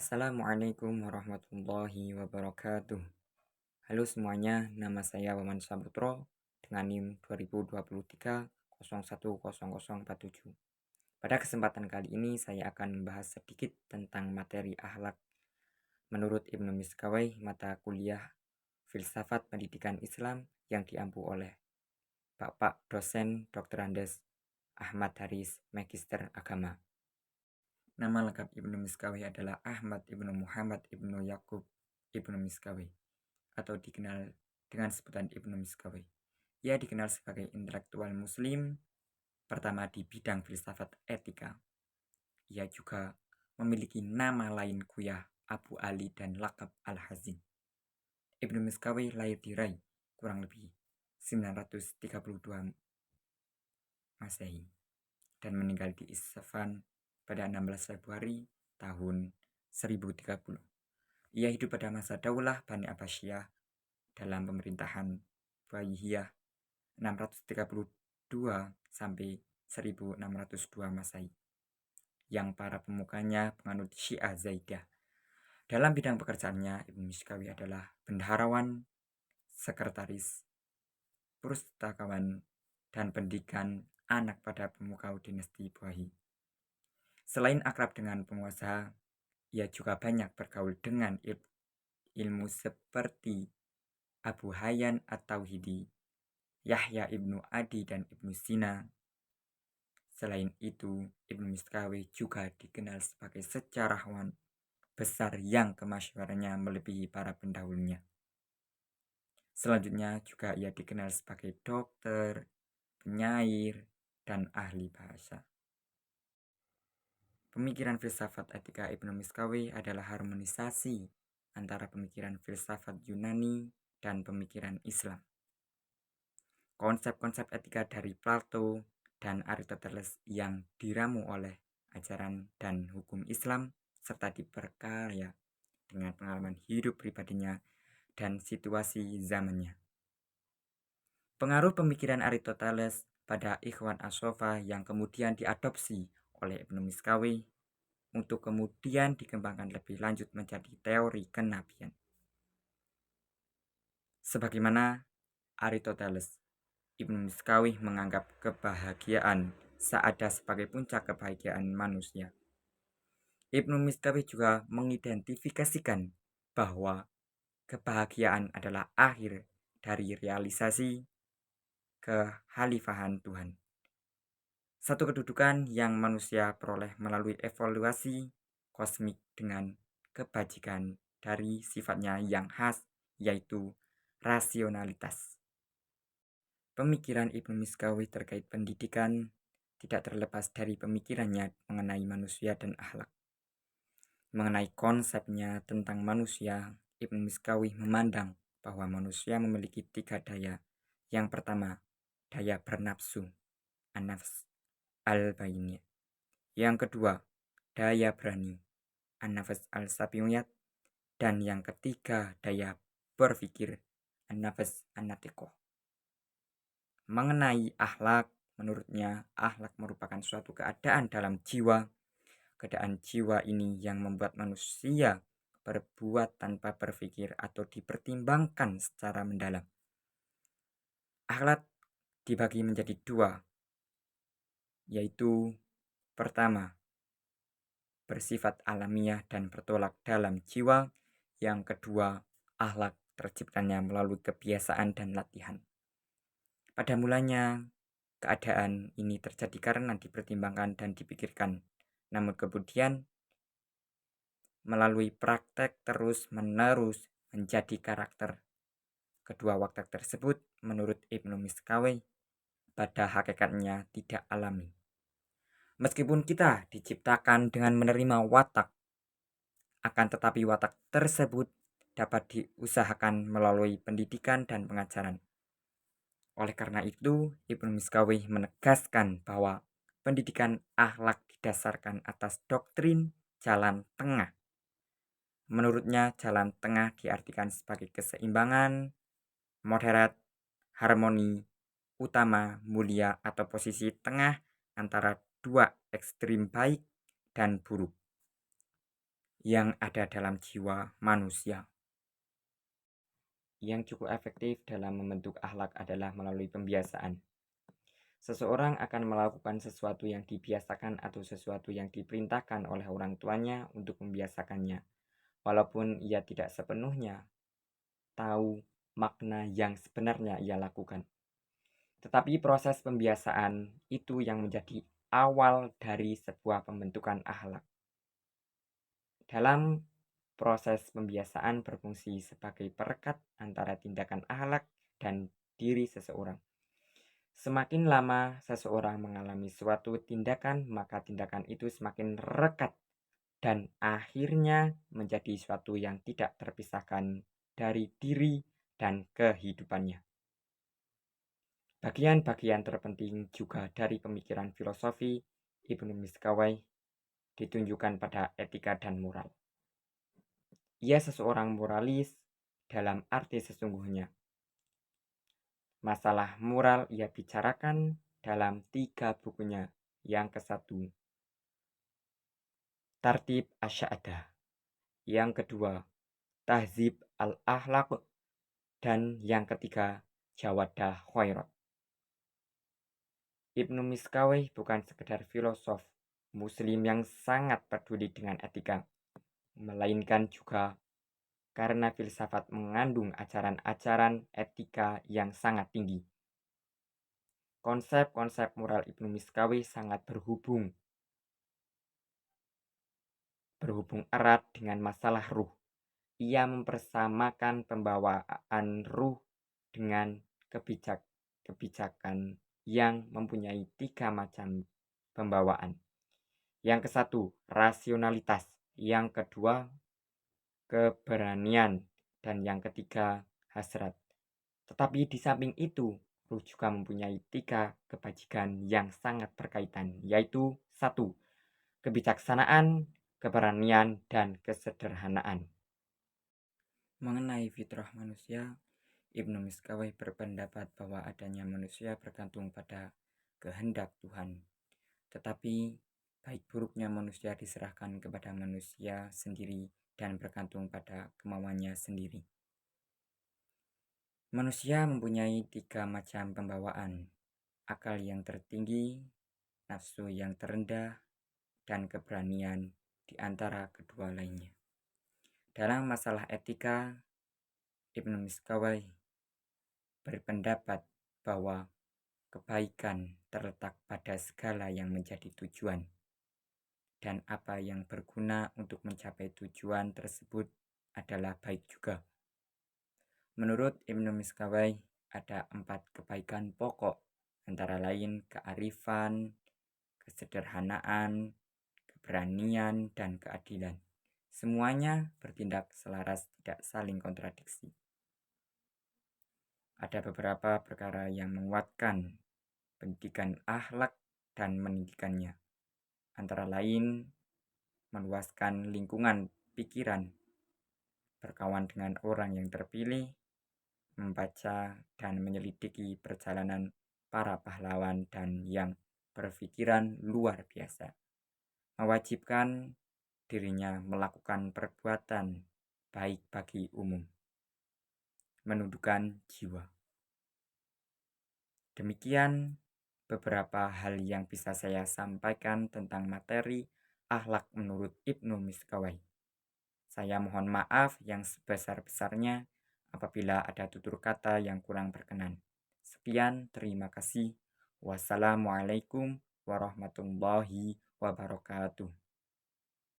Assalamualaikum warahmatullahi wabarakatuh. Halo semuanya, nama saya Waman Sabutro dengan NIM 2023 010047. Pada kesempatan kali ini saya akan membahas sedikit tentang materi akhlak menurut Ibnu Miskawai, mata kuliah Filsafat Pendidikan Islam yang diampu oleh Bapak dosen Dr. Andes Ahmad Haris, Magister Agama. Nama lengkap Ibnu Miskawai adalah Ahmad Ibnu Muhammad Ibnu Yakub Ibnu Miskawai, atau dikenal dengan sebutan Ibnu Miskawai. Ia dikenal sebagai intelektual muslim pertama di bidang filsafat etika. Ia juga memiliki nama lain kuliah Abu Ali dan lakab Al-Hazin. Ibnu Miskawai lahir di Rai kurang lebih 932 Masehi dan meninggal di Isfahan pada 16 Februari tahun 1030. Ia hidup pada masa Daulah Bani Abbasiyah dalam pemerintahan Buayyih 632 sampai 1602 Masehi, yang para pemukanya penganut Syiah Zaidah. Dalam bidang pekerjaannya, Ibnu Miskawai adalah bendaharawan, sekretaris, pustakawan, dan pendidikan anak pada pemukau dinasti Buayyih. Selain akrab dengan penguasa, ia juga banyak bergaul dengan ilmu seperti Abu Hayyan At-Tauhidi, Yahya Ibnu Adi, dan Ibnu Sina. Selain itu, Ibnu Miskawai juga dikenal sebagai sejarawan besar yang kemasyhurannya melebihi para pendahulunya. Selanjutnya juga ia dikenal sebagai dokter, penyair, dan ahli bahasa. Pemikiran filsafat etika Ibnu Miskawai adalah harmonisasi antara pemikiran filsafat Yunani dan pemikiran Islam. Konsep-konsep etika dari Plato dan Aristoteles yang diramu oleh ajaran dan hukum Islam serta diperkaya dengan pengalaman hidup pribadinya dan situasi zamannya. Pengaruh pemikiran Aristoteles pada Ikhwan As-Sofa yang kemudian diadopsi oleh Ibnu Miskawai untuk kemudian dikembangkan lebih lanjut menjadi teori kenabian. Sebagaimana Aristoteles, Ibnu Miskawai menganggap kebahagiaan seada sebagai puncak kebahagiaan manusia. Ibnu Miskawai juga mengidentifikasikan bahwa kebahagiaan adalah akhir dari realisasi kekhalifahan Tuhan. Satu kedudukan yang manusia peroleh melalui evaluasi kosmik dengan kebajikan dari sifatnya yang khas, yaitu rasionalitas. Pemikiran Ibnu Miskawai terkait pendidikan tidak terlepas dari pemikirannya mengenai manusia dan akhlak. Mengenai konsepnya tentang manusia, Ibnu Miskawai memandang bahwa manusia memiliki 3 daya. Yang pertama, daya bernafsu, an-nafs al-bainiyah. Yang kedua, daya berani, an-nafs al-sabiyat. Dan yang ketiga, daya berpikir, an-nafs an-natiqah. Mengenai akhlak, menurutnya akhlak merupakan suatu keadaan dalam jiwa. Keadaan jiwa ini yang membuat manusia berbuat tanpa berpikir atau dipertimbangkan secara mendalam. Akhlak dibagi menjadi 2, yaitu pertama, bersifat alamiah dan bertolak dalam jiwa. Yang kedua, akhlak terciptanya melalui kebiasaan dan latihan. Pada mulanya, keadaan ini terjadi karena dipertimbangkan dan dipikirkan, namun kemudian melalui praktek terus-menerus menjadi karakter. Kedua watak tersebut menurut Ibnu Miskawai pada hakikatnya tidak alami. Meskipun kita diciptakan dengan menerima watak, akan tetapi watak tersebut dapat diusahakan melalui pendidikan dan pengajaran. Oleh karena itu, Ibnu Miskawai menegaskan bahwa pendidikan akhlak didasarkan atas doktrin jalan tengah. Menurutnya, jalan tengah diartikan sebagai keseimbangan, moderat, harmoni, utama, mulia, atau posisi tengah antara 2 ekstrim baik dan buruk. yang ada dalam jiwa manusia. Yang cukup efektif dalam membentuk akhlak adalah melalui pembiasaan. Seseorang akan melakukan sesuatu yang dibiasakan atau sesuatu yang diperintahkan oleh orang tuanya untuk membiasakannya, walaupun ia tidak sepenuhnya tahu makna yang sebenarnya ia lakukan. Tetapi proses pembiasaan itu yang menjadi awal dari sebuah pembentukan akhlak. Dalam proses pembiasaan berfungsi sebagai perekat antara tindakan akhlak dan diri seseorang. Semakin lama seseorang mengalami suatu tindakan, maka tindakan itu semakin rekat dan akhirnya menjadi suatu yang tidak terpisahkan dari diri dan kehidupannya. Bagian-bagian terpenting juga dari pemikiran filosofi Ibnu Miskawai ditunjukkan pada etika dan moral. Ia seseorang moralis dalam arti sesungguhnya. Masalah moral ia bicarakan dalam 3 bukunya. Yang ke-1, Tartib Asy'adah. Yang kedua, Tahzib al-Akhlaq. Dan yang ketiga, Jawadah Khairat. Ibnu Miskawih bukan sekedar filosof muslim yang sangat peduli dengan etika, melainkan juga karena filsafat mengandung ajaran-ajaran etika yang sangat tinggi. Konsep-konsep moral Ibnu Miskawih sangat berhubung erat dengan masalah ruh. Ia mempersamakan pembawaan ruh dengan kebijakan yang mempunyai 3 macam pembawaan. Yang ke-1, rasionalitas. Yang kedua, keberanian. Dan yang ketiga, hasrat. Tetapi di samping itu, ruh juga mempunyai 3 kebajikan yang sangat berkaitan, yaitu 1, kebijaksanaan, keberanian, dan kesederhanaan. Mengenai fitrah manusia, Ibnu Miskawih berpendapat bahwa adanya manusia bergantung pada kehendak Tuhan. Tetapi baik buruknya manusia diserahkan kepada manusia sendiri dan bergantung pada kemauannya sendiri. Manusia mempunyai 3 macam pembawaan: akal yang tertinggi, nafsu yang terendah, dan keberanian di antara kedua lainnya. Dalam masalah etika, Ibnu Miskawih berpendapat bahwa kebaikan terletak pada segala yang menjadi tujuan, dan apa yang berguna untuk mencapai tujuan tersebut adalah baik juga. Menurut Ibnu Miskawih, ada 4 kebaikan pokok, antara lain kearifan, kesederhanaan, keberanian, dan keadilan. Semuanya bertindak selaras, tidak saling kontradiksi. Ada beberapa perkara yang menguatkan pendidikan akhlak dan meninggikannya, antara lain meluaskan lingkungan pikiran, berkawan dengan orang yang terpilih, membaca dan menyelidiki perjalanan para pahlawan dan yang berpikiran luar biasa, mewajibkan dirinya melakukan perbuatan baik bagi umum, menundukkan jiwa. Demikian beberapa hal yang bisa saya sampaikan tentang materi akhlak menurut Ibnu Miskawih. Saya mohon maaf yang sebesar-besarnya apabila ada tutur kata yang kurang berkenan. Sekian, terima kasih. Wassalamualaikum warahmatullahi wabarakatuh.